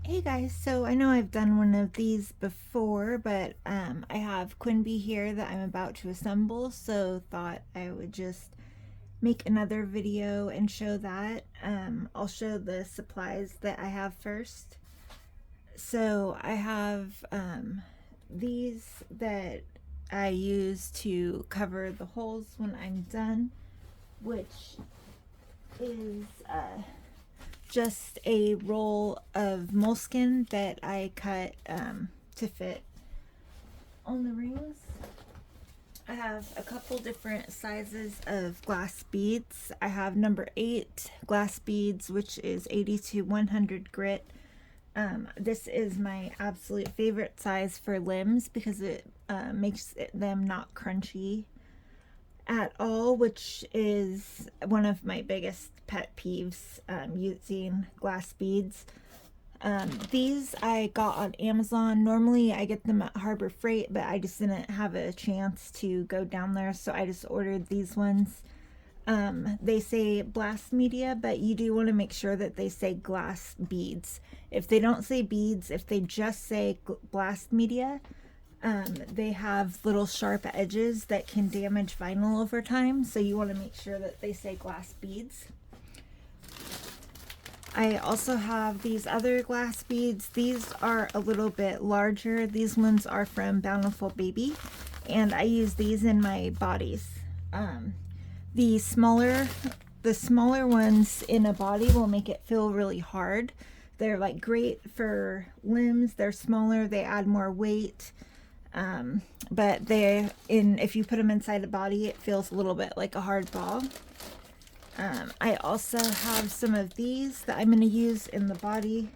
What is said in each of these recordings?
Hey guys, so I know I've done one of these before, but I have Quinbee here that I'm about to assemble, so thought I would just make another video and show that. I'll show the supplies that I have first. So I have these that I use to cover the holes when I'm done, which is just a roll of moleskin that I cut to fit on the rings. I have a couple different sizes of glass beads. I have number 8 glass beads, which is 80 to 100 grit. This is my absolute favorite size for limbs because it makes them not crunchy at all, which is one of my biggest pet peeves, using glass beads. These I got on Amazon. Normally I get them at Harbor Freight, but I just didn't have a chance to go down there, so I just ordered these ones. They say blast media, but you do want to make sure that they say glass beads. If they don't say beads, if they just say blast media, they have little sharp edges that can damage vinyl over time, so you want to make sure that they say glass beads. I also have these other glass beads. These are a little bit larger. These ones are from Bountiful Baby, and I use these in my bodies. The smaller ones in a body will make it feel really hard. They're like great for limbs. They're smaller, they add more weight. But if you put them inside a body, it feels a little bit like a hard ball. I also have some of these that I'm going to use in the body.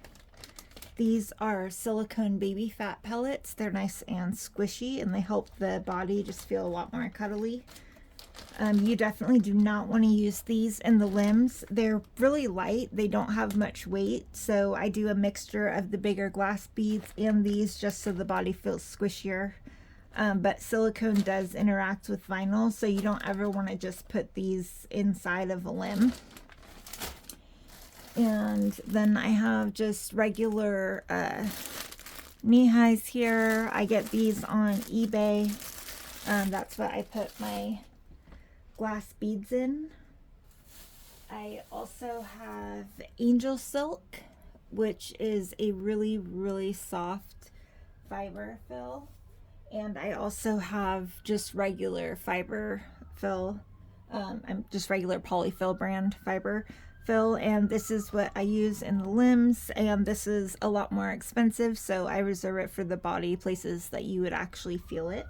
These are silicone baby fat pellets. They're nice and squishy, and they help the body just feel a lot more cuddly. You definitely do not want to use these in the limbs. They're really light. They don't have much weight, so I do a mixture of the bigger glass beads and these just so the body feels squishier. But silicone does interact with vinyl, so you don't ever want to just put these inside of a limb. And then I have just regular knee highs here. I get these on eBay. That's what I put my glass beads in. I also have angel silk, which is a really soft fiber fill. And I also have just regular fiber fill. I'm just regular Polyfil brand fiber fill, and this is what I use in the limbs, and this is a lot more expensive, so I reserve it for the body, places that you would actually feel it.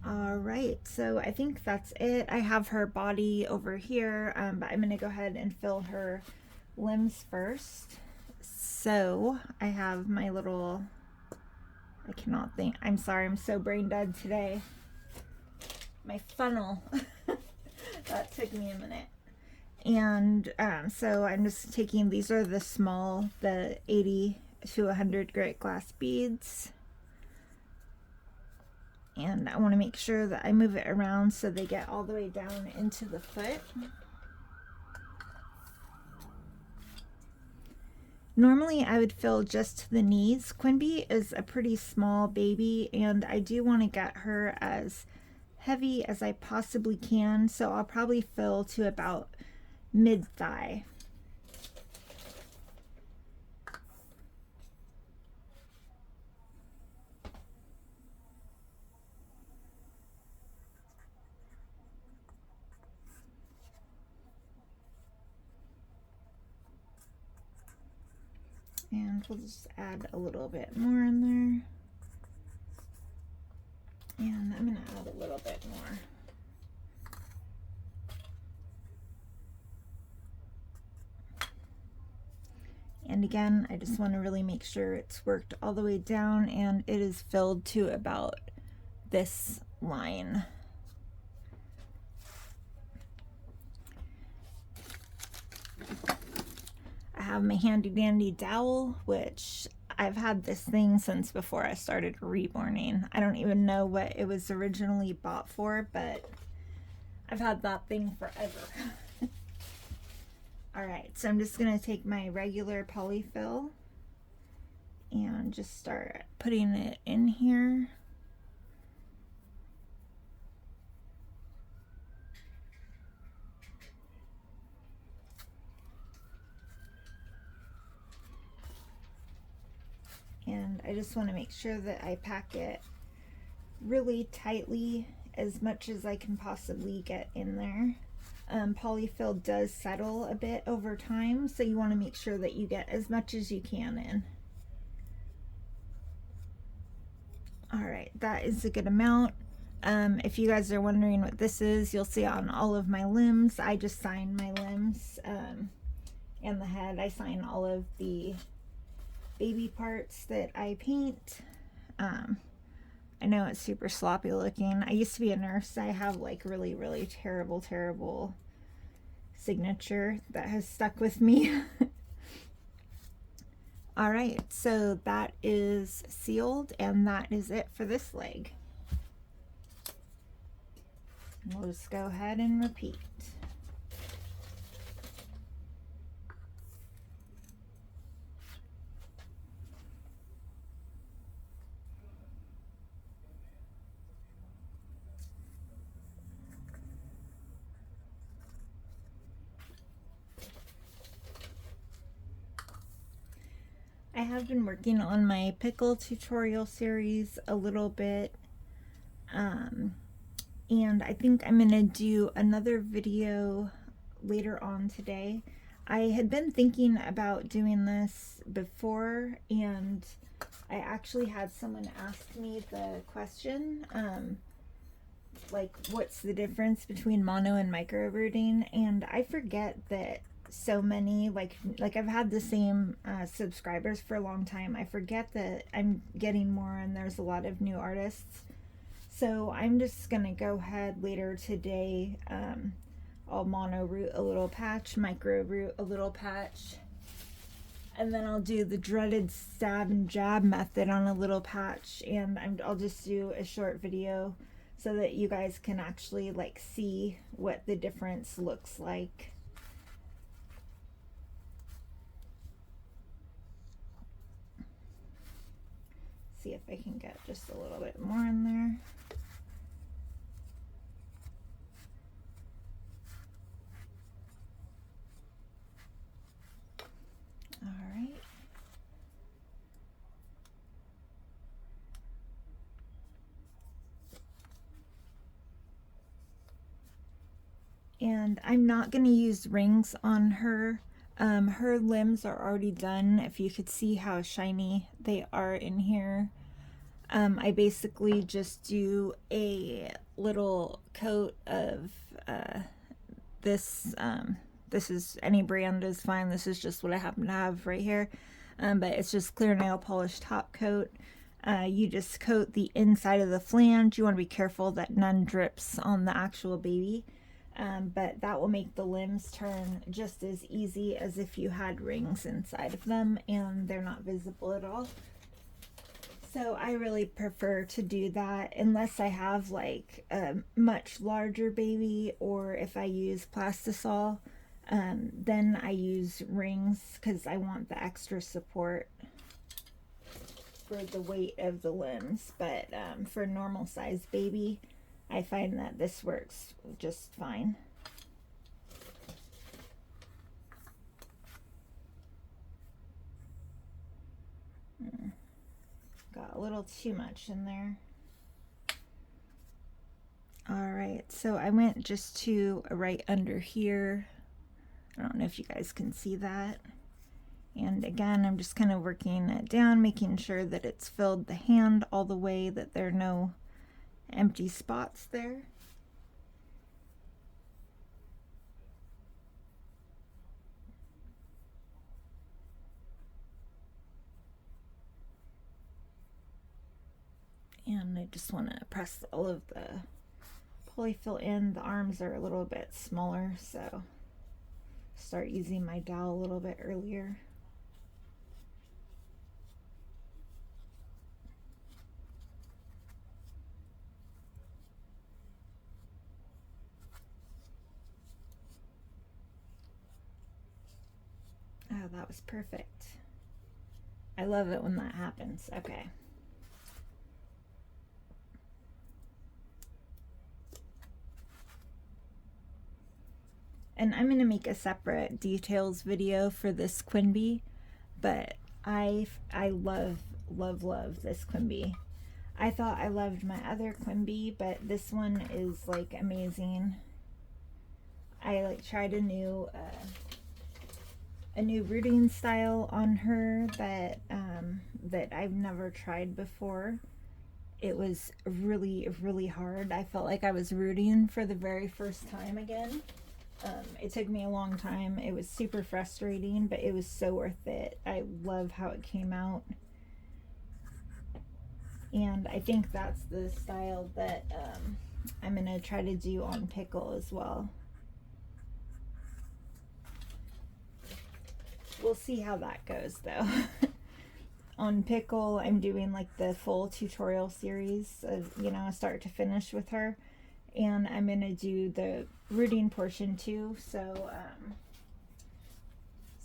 Alright, so I think that's it. I have her body over here, but I'm going to go ahead and fill her limbs first. So I have my little, I cannot think, I'm sorry, I'm so brain dead today. My funnel. That took me a minute. And so I'm just taking, these are the small, the 80 to 100 grit glass beads. And I want to make sure that I move it around so they get all the way down into the foot. Normally I would fill just to the knees. Quinbee is a pretty small baby, and I do want to get her as heavy as I possibly can, so I'll probably fill to about mid-thigh. And we'll just add a little bit more in there. And I'm going to add a little bit more. And again, I just want to really make sure it's worked all the way down and it is filled to about this line. I have my handy dandy dowel, which I've had this thing since before I started reborning. I don't even know what it was originally bought for, but I've had that thing forever. Alright, Alright, so I'm just going to take my regular Polyfil and just start putting it in here. And I just want to make sure that I pack it really tightly, as much as I can possibly get in there. Polyfil does settle a bit over time, so you want to make sure that you get as much as you can in. Alright, that is a good amount. If you guys are wondering what this is, you'll see on all of my limbs. I just sign my limbs and the head. I sign all of the baby parts that I paint. I know it's super sloppy looking. I used to be a nurse. I have like really terrible signature that has stuck with me. All right, so that is sealed, and that is it for this leg. We'll just go ahead and repeat. I have been working on my pickle tutorial series a little bit, and I think I'm gonna do another video later on today. I had been thinking about doing this before, and I actually had someone ask me the question, like, what's the difference between mono and micro brooding? And I forget that so many, like I've had the same subscribers for a long time. I forget that I'm getting more and there's a lot of new artists. So I'm just gonna go ahead later today. I'll mono root a little patch, micro root a little patch, and then I'll do the dreaded stab and jab method on a little patch, and I'll just do a short video so that you guys can actually like see what the difference looks like. See if I can get just a little bit more in there. All right. And I'm not going to use rings on her. Her limbs are already done. If you could see how shiny they are in here. I basically just do a little coat of this. This is, any brand is fine. This is just what I happen to have right here. But it's just clear nail polish top coat. You just coat the inside of the flange. You want to be careful that none drips on the actual baby. But that will make the limbs turn just as easy as if you had rings inside of them, and they're not visible at all. So I really prefer to do that unless I have like a much larger baby, or if I use plastisol, then I use rings because I want the extra support for the weight of the limbs. But for a normal sized baby, I find that this works just fine. Got a little too much in there. All right, so I went just to right under here. I don't know if you guys can see that. And again, I'm just kind of working it down, making sure that it's filled the hand all the way, that there are no empty spots there. And I just want to press all of the Polyfil in. The arms are a little bit smaller, so start using my dowel a little bit earlier. that was perfect. I love it when that happens. Okay. And I'm going to make a separate details video for this Quinbee, but I love this Quinbee. I thought I loved my other Quinbee, but this one is like amazing. I like tried a new rooting style on her that I've never tried before. It was really hard. I felt like I was rooting for the very first time again. It took me a long time. It was super frustrating, but it was so worth it. I love how it came out. And I think that's the style that I'm going to try to do on pickle as well. We'll see how that goes though. On pickle, I'm doing like the full tutorial series of, you know, start to finish with her. And I'm going to do the rooting portion too. So,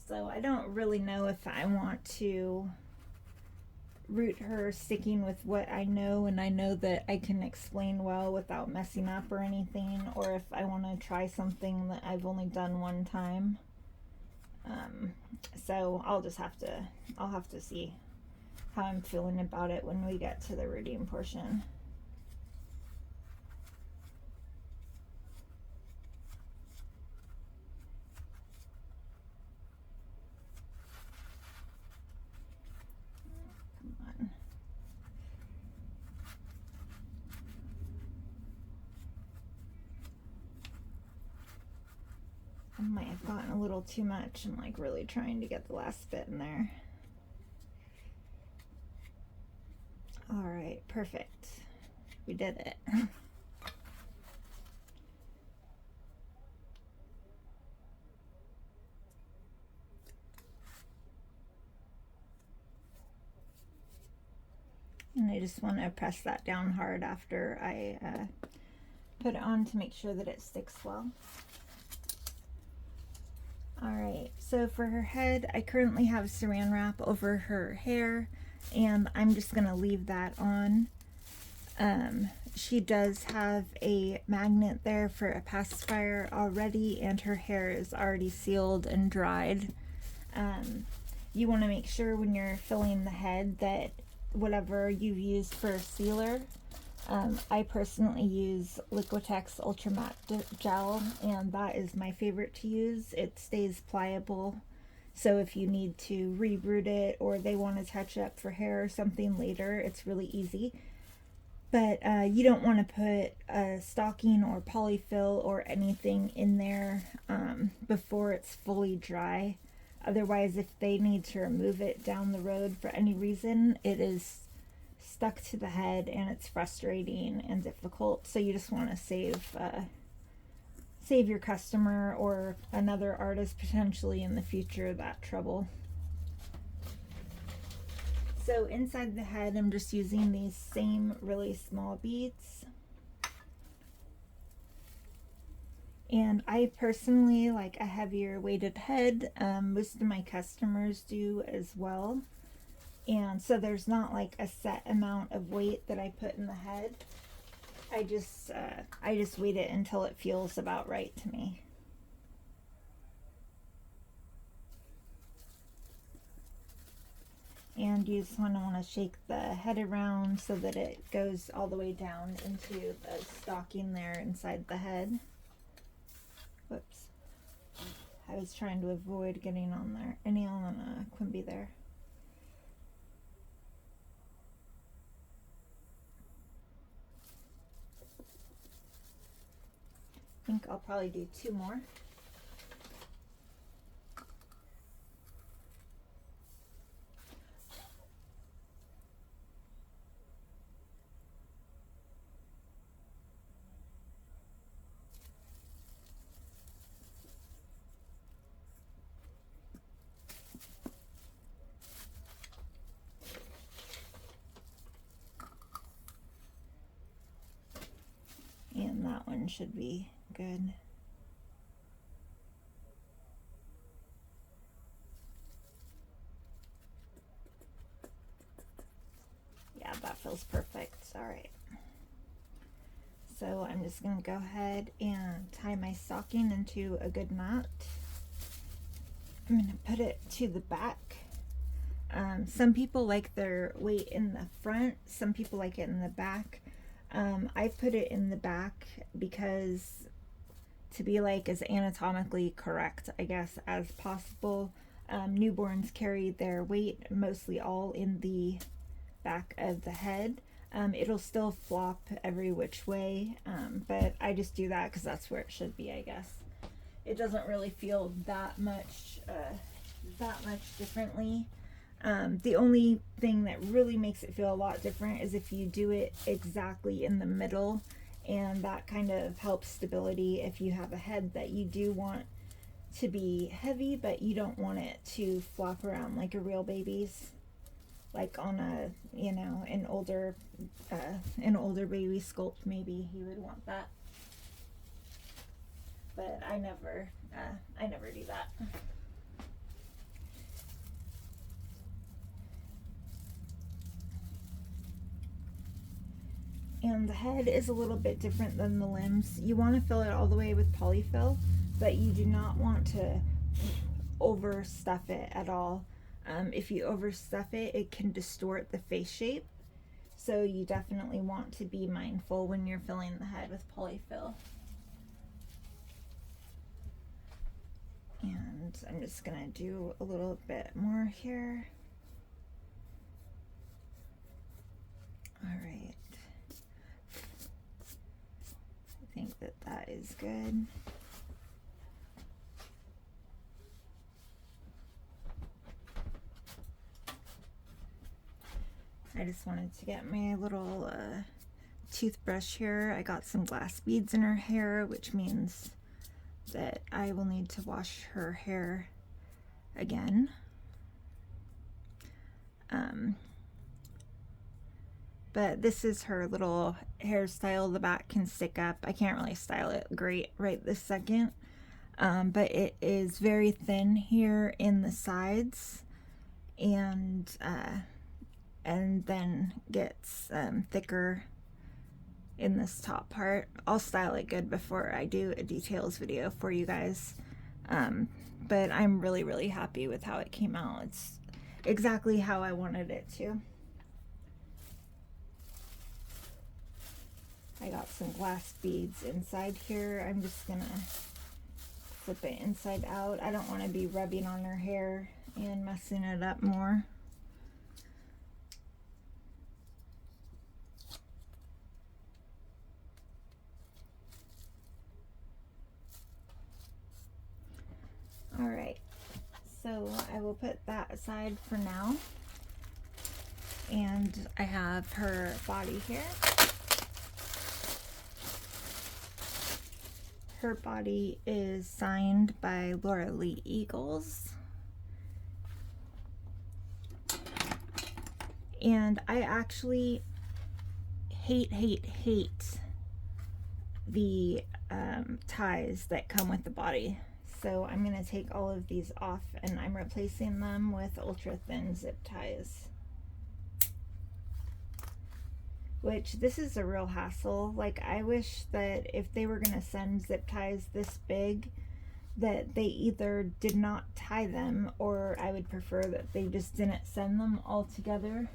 so I don't really know if I want to root her sticking with what I know and I know that I can explain well without messing up or anything, or if I want to try something that I've only done one time. So I'll have to see how I'm feeling about it when we get to the rooting portion. I might have gotten a little too much. I'm like really trying to get the last bit in there. All right, perfect. We did it. And I just want to press that down hard after I put it on to make sure that it sticks well. Alright, so for her head, I currently have saran wrap over her hair, and I'm just going to leave that on. She does have a magnet there for a pacifier already, and her hair is already sealed and dried. You want to make sure when you're filling the head that whatever you've used for a sealer, I personally use Liquitex Ultra Matte Gel, and that is my favorite to use. It stays pliable, so if you need to rebrood it or they want to touch up for hair or something later, it's really easy. But you don't want to put a stocking or polyfill or anything in there before it's fully dry. Otherwise, if they need to remove it down the road for any reason, it is stuck to the head and it's frustrating and difficult. So you just want to save your customer or another artist potentially in the future that trouble. So inside the head, I'm just using these same really small beads. And I personally like a heavier weighted head. Most of my customers do as well. And so there's not like a set amount of weight that I put in the head. I just weight it until it feels about right to me. And you just want to shake the head around so that it goes all the way down into the stocking there inside the head. Whoops. I was trying to avoid getting on there, any on Quinbee there. I think I'll probably do 2 more. And that one should be good. feels perfect. All right. So I'm just going to go ahead and tie my stocking into a good knot. I'm going to put it to the back. Some people like their weight in the front, some people like it in the back. I put it in the back because to be like as anatomically correct, I guess, as possible. Newborns carry their weight mostly all in the back of the head. It'll still flop every which way, but I just do that because that's where it should be, I guess. It doesn't really feel that much differently. The only thing that really makes it feel a lot different is if you do it exactly in the middle, and that kind of helps stability if you have a head that you do want to be heavy, but you don't want it to flop around like a real baby's. Like on a, you know, an older baby sculpt, maybe he would want that. But I never do that. And the head is a little bit different than the limbs. You want to fill it all the way with polyfill, but you do not want to overstuff it at all. If you overstuff it, it can distort the face shape. So you definitely want to be mindful when you're filling the head with polyfill. And I'm just gonna do a little bit more here. All right. I think that that is good. I just wanted to get my little toothbrush here. I got some glass beads in her hair, which means that I will need to wash her hair again. But this is her little hairstyle. The back can stick up. I can't really style it great right this second, but it is very thin here in the sides, and then gets thicker in this top part. I'll style it good before I do a details video for you guys. But I'm really happy with how it came out. It's exactly how I wanted it to. I got some glass beads inside here. I'm just gonna flip it inside out. I don't want to be rubbing on her hair and messing it up more. All right, so I will put that aside for now. And I have her body here. Her body is signed by Laura Lee Eagles. And I actually hate the ties that come with the body. So I'm going to take all of these off, and I'm replacing them with ultra thin zip ties. Which, this is a real hassle. Like, I wish that if they were going to send zip ties this big, that they either did not tie them, or I would prefer that they just didn't send them all together.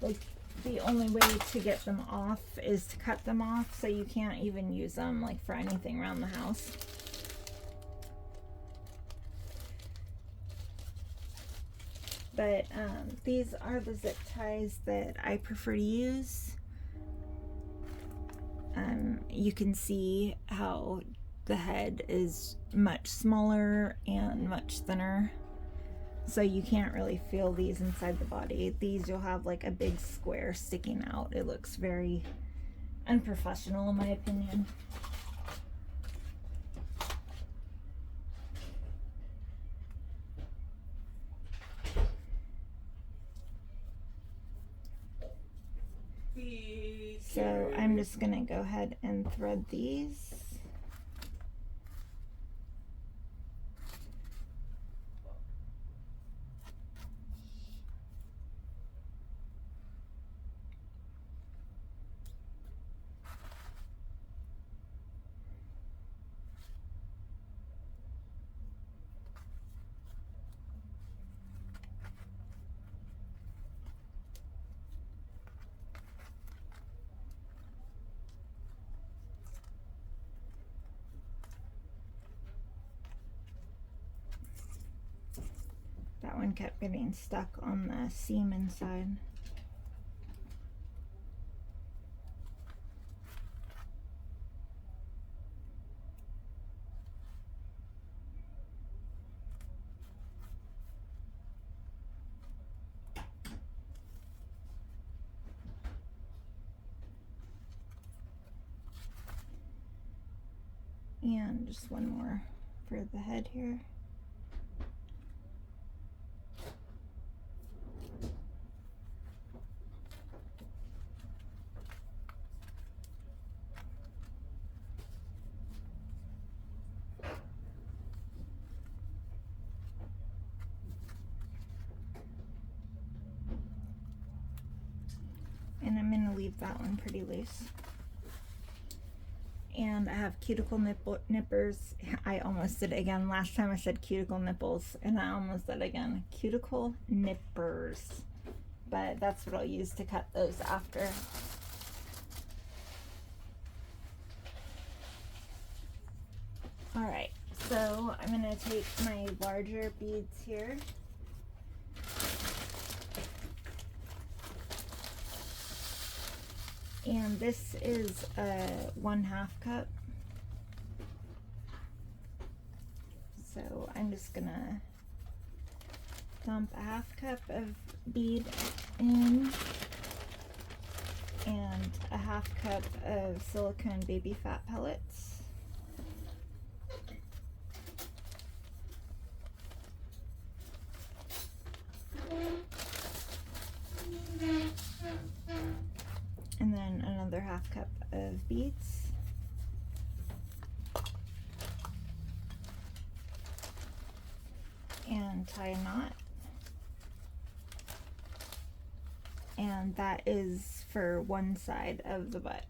Like, the only way to get them off is to cut them off, so you can't even use them like for anything around the house. But these are the zip ties that I prefer to use. You can see how the head is much smaller and much thinner, so you can't really feel these inside the body. These, you'll have like a big square sticking out. It looks very unprofessional in my opinion. So I'm just gonna go ahead and thread these. one kept getting stuck on the seam inside. And just one more for the head here. And I'm going to leave that one pretty loose. And I have cuticle nippers. I almost did it again. Last time I said cuticle nipples, and I almost did it again. Cuticle nippers. But that's what I'll use to cut those after. Alright, so I'm going to take my larger beads here. And this is a 1/2 cup. So I'm just gonna dump a 1/2 cup of bead in and a 1/2 cup of silicone baby fat pellets. And then another 1/2 cup of beads. And tie a knot. And that is for one side of the butt.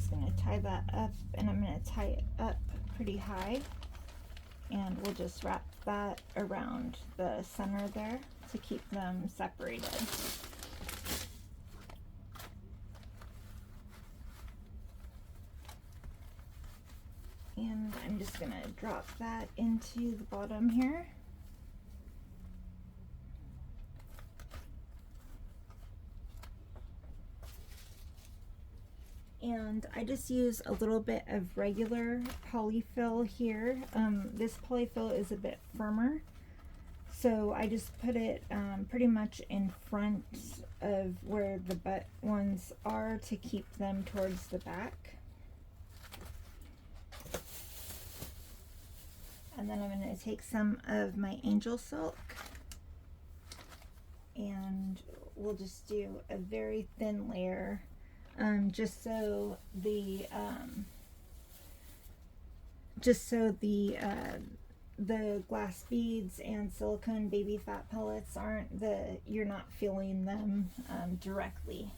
Going to tie that up, and I'm going to tie it up pretty high, and we'll just wrap that around the center there to keep them separated. And I'm just going to drop that into the bottom here. And I just use a little bit of regular Polyfil here. This Polyfil is a bit firmer, so I just put it pretty much in front of where the butt ones are to keep them towards the back. And then I'm going to take some of my angel silk, and we'll just do a very thin layer. Just so the glass beads and silicone baby fat pellets you're not feeling them directly.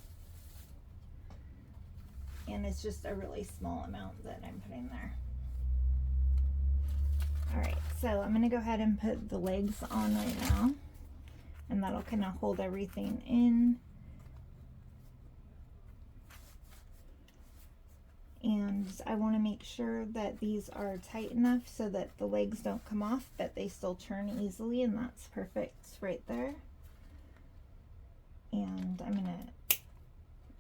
And it's just a really small amount that I'm putting there. Alright, so I'm going to go ahead and put the legs on right now, and that'll kind of hold everything in. And I want to make sure that these are tight enough so that the legs don't come off, but they still turn easily, and that's perfect right there. And I'm going to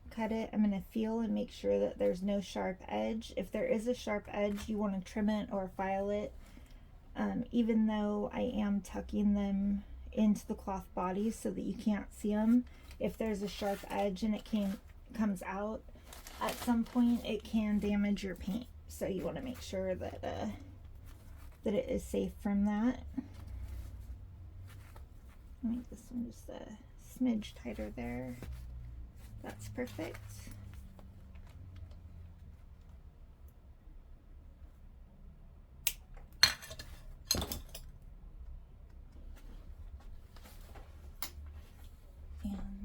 cut it. I'm going to feel and make sure that there's no sharp edge. If there is a sharp edge, you want to trim it or file it. Even though I am tucking them into the cloth body so that you can't see them, if there's a sharp edge and it comes out, at some point it can damage your paint, so you want to make sure that that it is safe from that. I'll make this one just a smidge tighter there. That's perfect.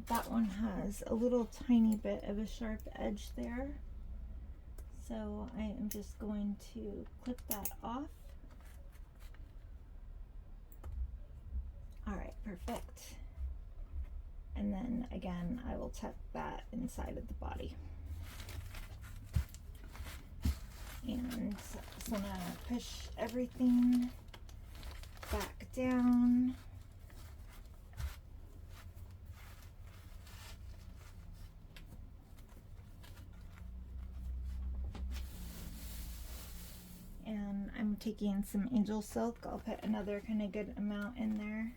that one has a little tiny bit of a sharp edge there. So I am just going to clip that off. All right, perfect. And then again, I will tuck that inside of the body. And so I'm gonna push everything back down. And I'm taking some angel silk. I'll put another kind of good amount in there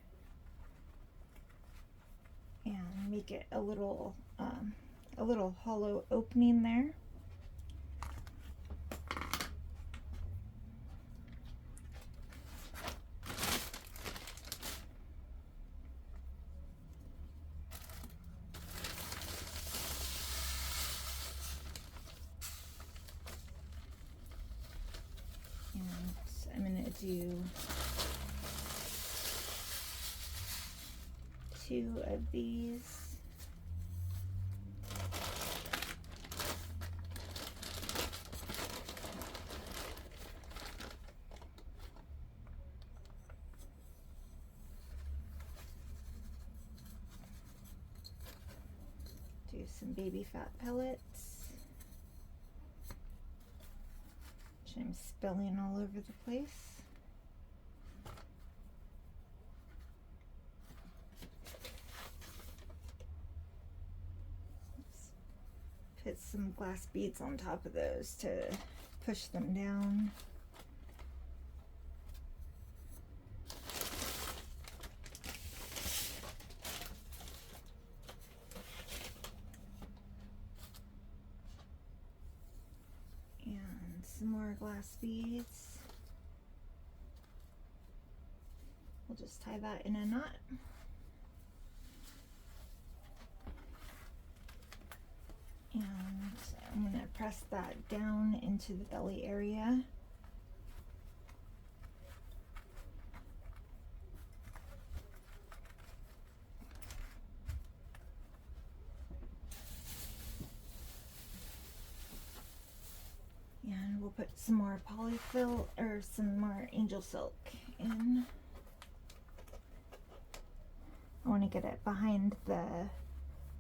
and make it a little hollow opening there. I'm going to do 2 of these. Do some baby fat pellets. I'm spilling all over the place. Let's put some glass beads on top of those to push them down. Some more glass beads. We'll just tie that in a knot. And I'm going to press that down into the belly area. And we'll put some more polyfil or some more angel silk in. I want to get it behind the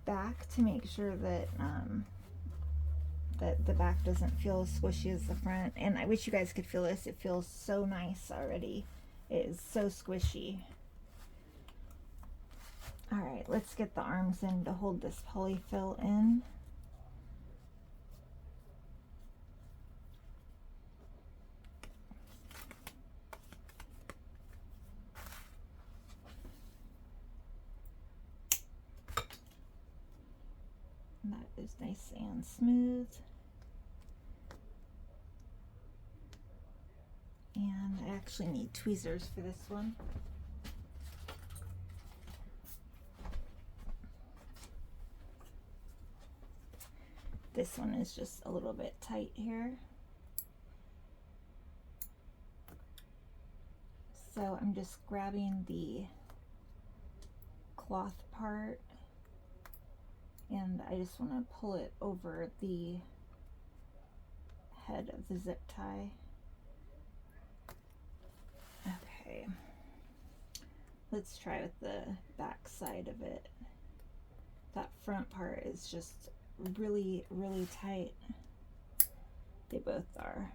back to make sure that that the back doesn't feel as squishy as the front. And I wish you guys could feel this. It feels so nice already. It is so squishy. All right, let's get the arms in to hold this polyfil in. That is nice and smooth. And I actually need tweezers for this one. This one is just a little bit tight here. So I'm just grabbing the cloth part and I just want to pull it over the head of the zip tie. Okay, let's try with the back side of it. That front part is just really, really tight. They both are.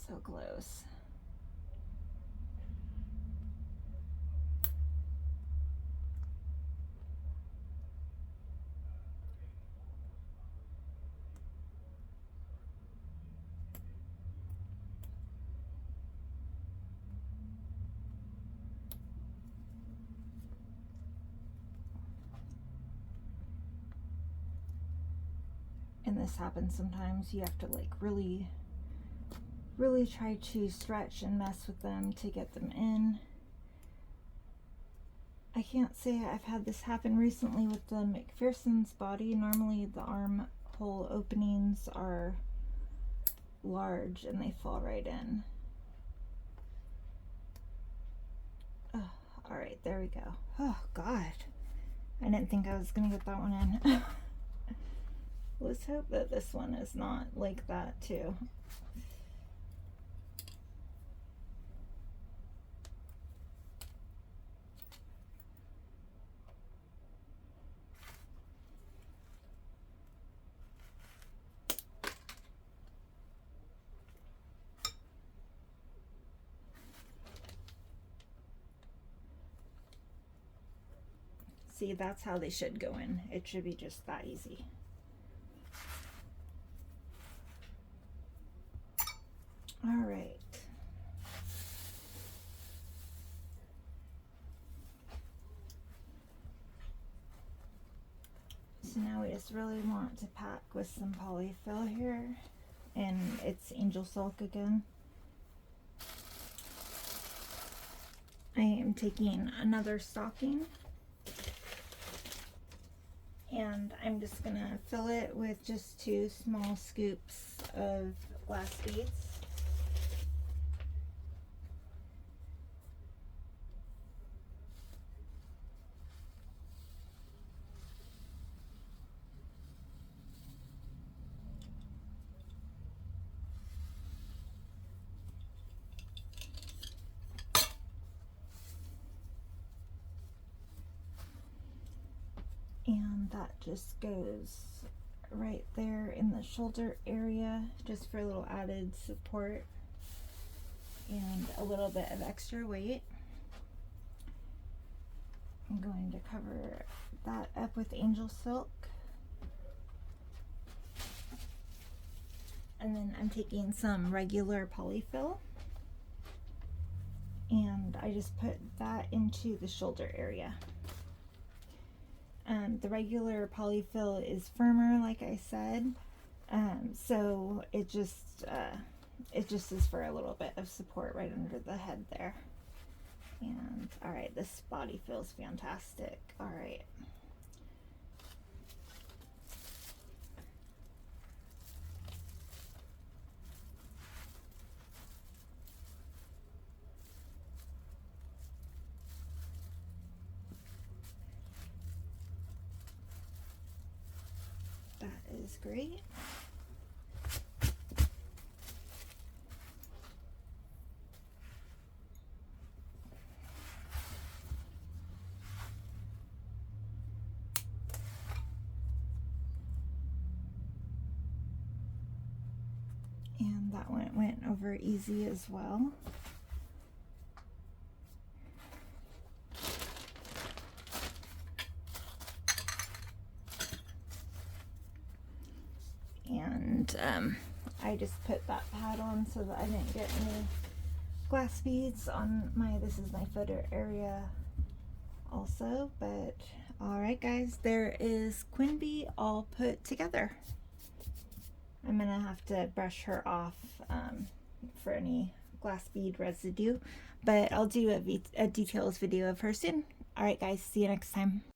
So close. And this happens sometimes. You have to like really really try to stretch and mess with them to get them in. I can't say I've had this happen recently with the McPherson's body. Normally the armhole openings are large and they fall right in. Oh, all right, there we go. Oh God, I didn't think I was gonna get that one in. Let's hope that this one is not like that too. See, that's how they should go in. It should be just that easy. All right. So now we just really want to pack with some Polyfil here, and it's Angel Silk again. I am taking another stocking, and I'm just gonna fill it with just 2 small scoops of glass beads. And that just goes right there in the shoulder area, just for a little added support and a little bit of extra weight. I'm going to cover that up with Angel Silk. And then I'm taking some regular Polyfil, and I just put that into the shoulder area. The regular Polyfil is firmer, like I said, so it just is for a little bit of support right under the head there. And all right, this body feels fantastic. All right. That is great. And that one went over easy as well. And I just put that pad on so that I didn't get any glass beads on my, this is my footer area also. But all right guys, there is Quinbee all put together. I'm gonna have to brush her off for any glass bead residue, but I'll do a details video of her soon. All right guys, see you next time.